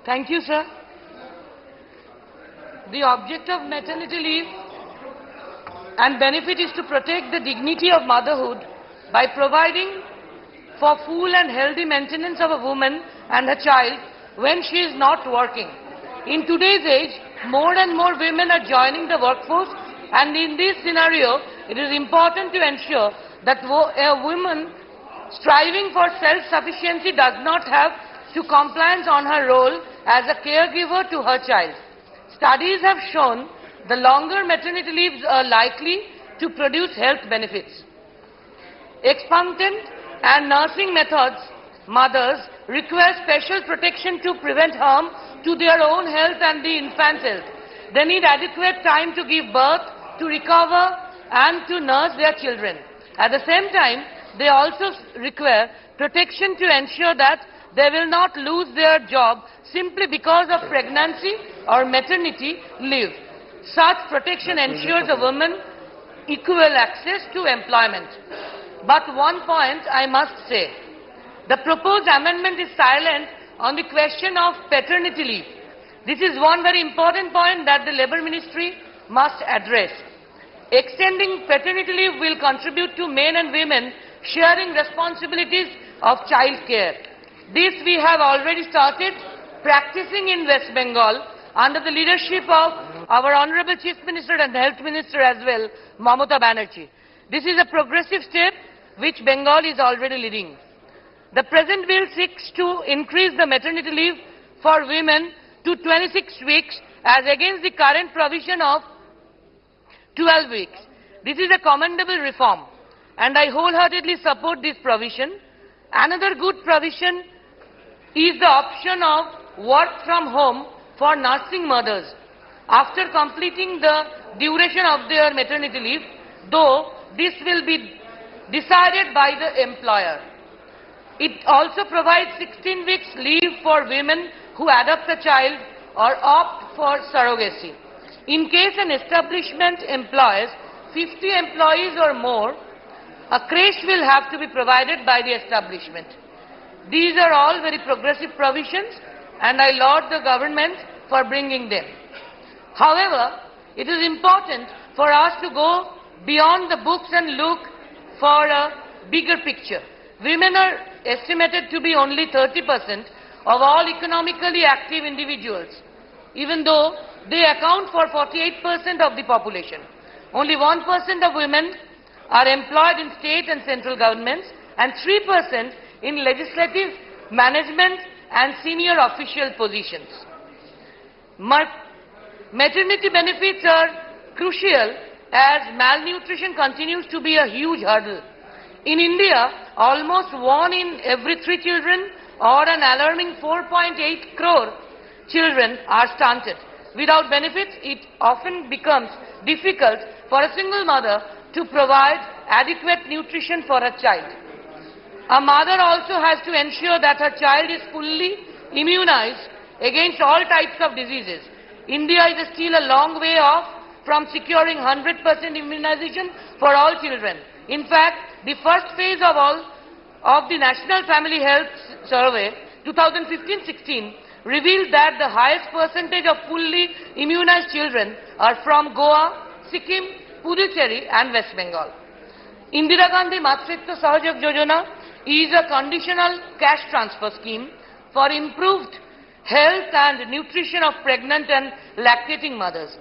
Thank you, sir. The object of maternity leave and benefit is to protect the dignity of motherhood by providing for full and healthy maintenance of a woman and her child when she is not working. In today's age, more and more women are joining the workforce, and in this scenario, it is important to ensure that a woman striving for self-sufficiency does not have to compliance on her role as a caregiver to her child. Studies have shown the longer maternity leaves are likely to produce health benefits. Expectant and nursing methods, mothers require special protection to prevent harm to their own health and the infant's health. They need adequate time to give birth, to recover, and to nurse their children. At the same time, they also require protection to ensure that they will not lose their job simply because of pregnancy or maternity leave. Such protection ensures a woman equal access to employment. But one point I must say, the proposed amendment is silent on the question of paternity leave. This is one very important point that the Labour Ministry must address. Extending paternity leave will contribute to men and women sharing responsibilities of child care. This we have already started practicing in West Bengal under the leadership of our Honorable Chief Minister and Health Minister as well, Mamata Banerjee. This is a progressive step which Bengal is already leading. The present bill seeks to increase the maternity leave for women to 26 weeks as against the current provision of 12 weeks. This is a commendable reform, and I wholeheartedly support this provision. Another good provision is the option of work from home for nursing mothers after completing the duration of their maternity leave, though this will be decided by the employer. It also provides 16 weeks leave for women who adopt a child or opt for surrogacy. In case an establishment employs 50 employees or more, a creche will have to be provided by the establishment. These are all very progressive provisions, and I laud the government for bringing them. However, it is important for us to go beyond the books and look for a bigger picture. Women are estimated to be only 30% of all economically active individuals, even though they account for 48% of the population. Only 1% of women are employed in state and central governments, and 3% in legislative, management and senior official positions. Maternity benefits are crucial as malnutrition continues to be a huge hurdle. In India, almost 1 in every 3 children, or an alarming 4.8 crore children, are stunted. Without benefits, it often becomes difficult for a single mother to provide adequate nutrition for her child. A mother also has to ensure that her child is fully immunized against all types of diseases. India is still a long way off from securing 100% immunization for all children. In fact, the first phase of the National Family Health Survey 2015-16 revealed that the highest percentage of fully immunized children are from Goa, Sikkim, Puducherry and West Bengal. Indira Gandhi Matritva Sahayok Yojana is a conditional cash transfer scheme for improved health and nutrition of pregnant and lactating mothers.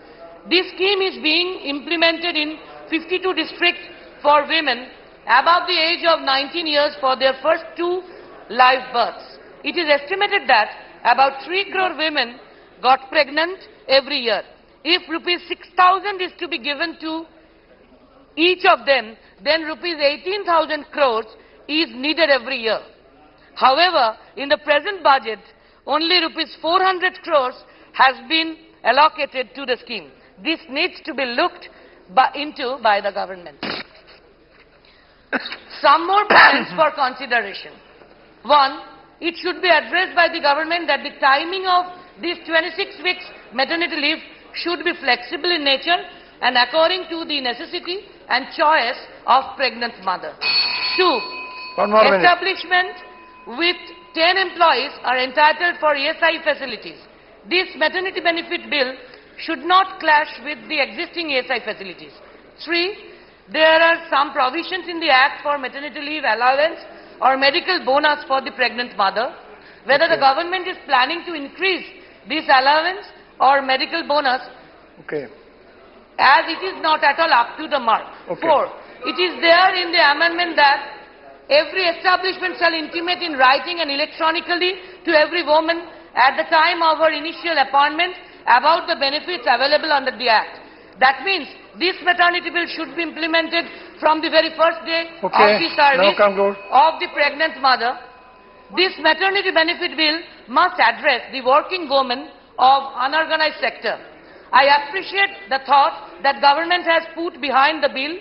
This scheme is being implemented in 52 districts for women above the age of 19 years for their first 2 live births. It is estimated that about 3 crore women got pregnant every year. If rupees 6,000 is to be given to each of them, then rupees 18,000 crores is needed every year. However, in the present budget, only rupees 400 crores has been allocated to the scheme. This needs to be looked into by the government. Some more points for consideration. One, it should be addressed by the government that the timing of this 26 weeks maternity leave should be flexible in nature and according to the necessity and choice of pregnant mother. Two, establishment with 10 employees are entitled for ESI facilities. This maternity benefit bill should not clash with the existing ESI facilities. 3. There are some provisions in the Act for maternity leave allowance or medical bonus for the pregnant mother. Whether the government is planning to increase this allowance or medical bonus, as it is not at all up to the mark. 4. It is there in the amendment that every establishment shall intimate in writing and electronically to every woman at the time of her initial appointment about the benefits available under the Act. That means this maternity bill should be implemented from the very first day of the service of the pregnant mother. This maternity benefit bill must address the working woman of unorganized sector. I appreciate the thought that government has put behind the bill.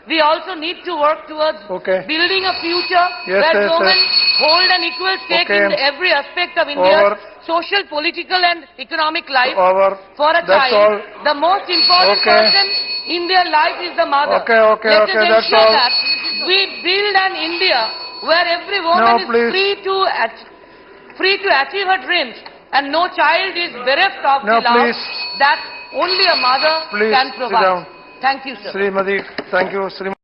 We also need to work towards building a future where women hold an equal stake in every aspect of India's social, political and economic life. For a child, the most important person in their life is the mother. Let us ensure that we build an India where every woman is free to achieve her dreams and no child is bereft of the love that only a mother can provide. Thank you, sir. Srimati, thank you.